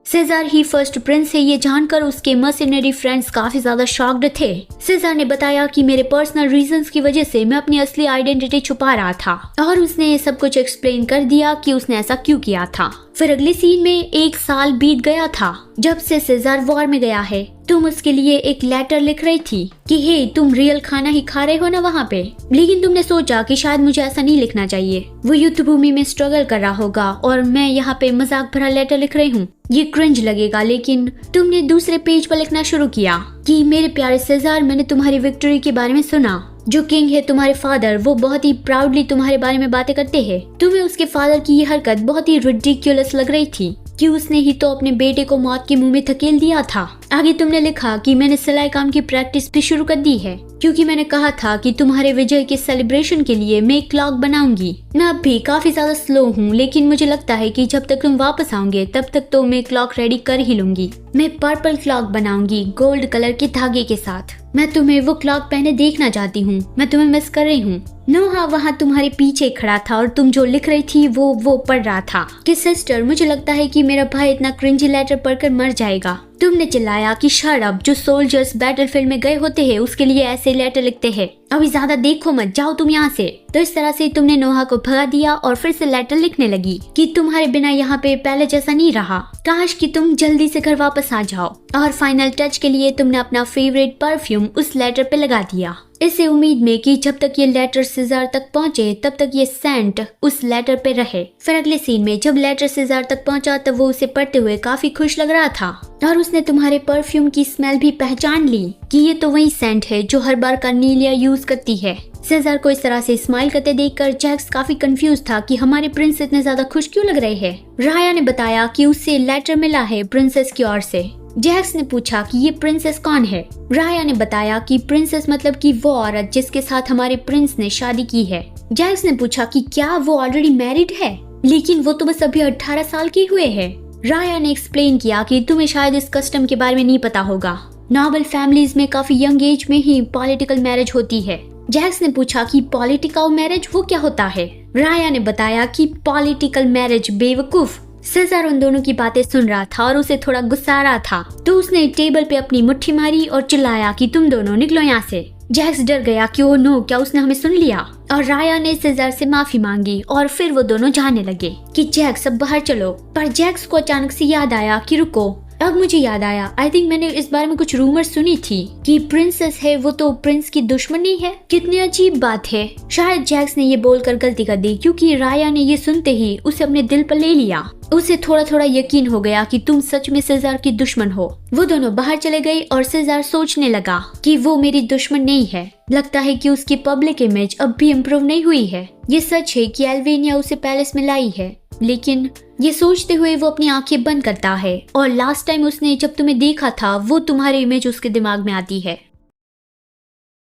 सेजार ही first Prince है ये जानकर उसके मर्सिनरी फ्रेंड्स काफी ज्यादा शॉक्ड थे। सेजार ने बताया कि मेरे पर्सनल रीजंस की वजह से मैं अपनी असली आइडेंटिटी छुपा रहा था और उसने ये सब कुछ एक्सप्लेन कर दिया कि उसने ऐसा क्यों किया था। फिर अगले सीन में 1 साल बीत गया था जब से सेजार वॉर में गया है। तुम उसके लिए एक लेटर लिख रही थी कि हे तुम रियल खाना ही खा रहे हो ना वहाँ पे, लेकिन तुमने सोचा कि शायद मुझे ऐसा नहीं लिखना चाहिए। वो युद्ध भूमि में स्ट्रगल कर रहा होगा और मैं यहाँ पे मजाक भरा लेटर लिख रही हूँ, ये क्रिंज लगेगा। लेकिन तुमने दूसरे पेज पर लिखना शुरू किया कि मेरे प्यारे सेजार, मैंने तुम्हारी विक्ट्री के बारे में सुना। जो किंग है तुम्हारे फादर, वो बहुत ही प्राउडली तुम्हारे बारे में बातें करते हैं। तुम्हें उसके फादर की ये हरकत बहुत ही रिडिक्युलस लग रही थी कि उसने ही तो अपने बेटे को मौत के मुंह में धकेल दिया था। आगे तुमने लिखा कि मैंने सिलाई काम की प्रैक्टिस भी शुरू कर दी है क्योंकि मैंने कहा था कि तुम्हारे विजय के सेलिब्रेशन के लिए मैं एक क्लॉक बनाऊंगी। मैं अब भी काफी ज्यादा स्लो हूँ, लेकिन मुझे लगता है कि जब तक तुम वापस आओगे तब तक तो मैं क्लॉक रेडी कर ही लूंगी। मैं पर्पल क्लॉक बनाऊंगी गोल्ड कलर के धागे के साथ। मैं तुम्हें वो क्लॉक पहने देखना चाहती हूँ, मैं तुम्हें मिस कर रही हूँ। नोहा वहाँ तुम्हारे पीछे खड़ा था और तुम जो लिख रही थी वो पढ़ रहा था कि सिस्टर, मुझे लगता है कि मेरा भाई इतना क्रिंजी लेटर पढ़कर मर जाएगा। तुमने चिल्लाया कि शट अप, जो सोल्जर्स बैटलफील्ड में गए होते हैं उसके लिए ऐसे लेटर लिखते हैं, अभी ज्यादा देखो मत, जाओ तुम यहाँ से। तो इस तरह से तुमने नोहा को भगा दिया और फिर से लेटर लिखने लगी कि तुम्हारे बिना यहाँ पे पहले जैसा नहीं रहा, काश कि तुम जल्दी से घर वापस आ जाओ। और फाइनल टच के लिए तुमने अपना फेवरेट परफ्यूम उस लेटर पे लगा दिया, इसे उम्मीद में कि जब तक ये लेटर सेजार तक पहुँचे तब तक ये सेंट उस लेटर पे रहे। फिर अगले सीन में जब लेटर सेजार तक पहुँचा तब वो उसे पढ़ते हुए काफी खुश लग रहा था और उसने तुम्हारे परफ्यूम की स्मेल भी पहचान ली कि ये तो वही सेंट है जो हर बार कार्नेलिया यूज करती है। सेजार को इस तरह से स्माइल करते देखकर जैक्स काफी कंफ्यूज था कि हमारे प्रिंस इतने ज्यादा खुश क्यों लग रहे हैं। राया ने बताया कि उसे लेटर मिला है प्रिंसेस की ओर से। जैक्स ने पूछा कि ये प्रिंसेस कौन है। राया ने बताया कि प्रिंसेस मतलब कि वो औरत जिसके साथ हमारे प्रिंस ने शादी की है। जैक्स ने पूछा कि क्या वो ऑलरेडी मैरिड है, लेकिन वो तो बस अभी 18 साल के हुए हैं। राया ने एक्सप्लेन किया कि तुम्हें शायद इस कस्टम के बारे में नहीं पता होगा, नोबल फैमिलीज में काफी यंग एज में ही पॉलिटिकल मैरिज होती है। जैक्स ने पूछा कि पॉलिटिकल मैरिज वो क्या होता है। राया ने बताया कि पॉलिटिकल मैरिज बेवकूफ। सेजार उन दोनों की बातें सुन रहा था और उसे थोड़ा गुस्सा आ रहा था, तो उसने टेबल पे अपनी मुट्ठी मारी और चिल्लाया कि तुम दोनों निकलो यहाँ से। जैक्स डर गया कि ओ नो, क्या उसने हमें सुन लिया। और राया ने सेजार से माफी मांगी और फिर वो दोनों जाने लगे कि जैक्स अब बाहर चलो। पर जैक्स को अचानक से याद आया कि रुको, अब मुझे याद आया, आई थिंक मैंने इस बारे में कुछ रूमर सुनी थी कि प्रिंसेस है वो तो प्रिंस की दुश्मन नहीं है। कितनी अजीब बात है। शायद जैक्स ने ये बोलकर गलती कर दी क्योंकि राया ने ये सुनते ही उसे अपने दिल पर ले लिया। उसे थोड़ा थोड़ा यकीन हो गया कि तुम सच में सेजार की दुश्मन हो। वो दोनों बाहर चले गए और सेजार सोचने लगा कि वो मेरी दुश्मन नहीं है। लगता है कि उसकी पब्लिक इमेज अब भी इम्प्रूव नहीं हुई है। ये सच है कि एल्वेनिया उसे पैलेस में लाई है, लेकिन ये सोचते हुए वो अपनी आंखें बंद करता है और लास्ट टाइम उसने जब तुम्हें देखा था वो तुम्हारी इमेज उसके दिमाग में आती है।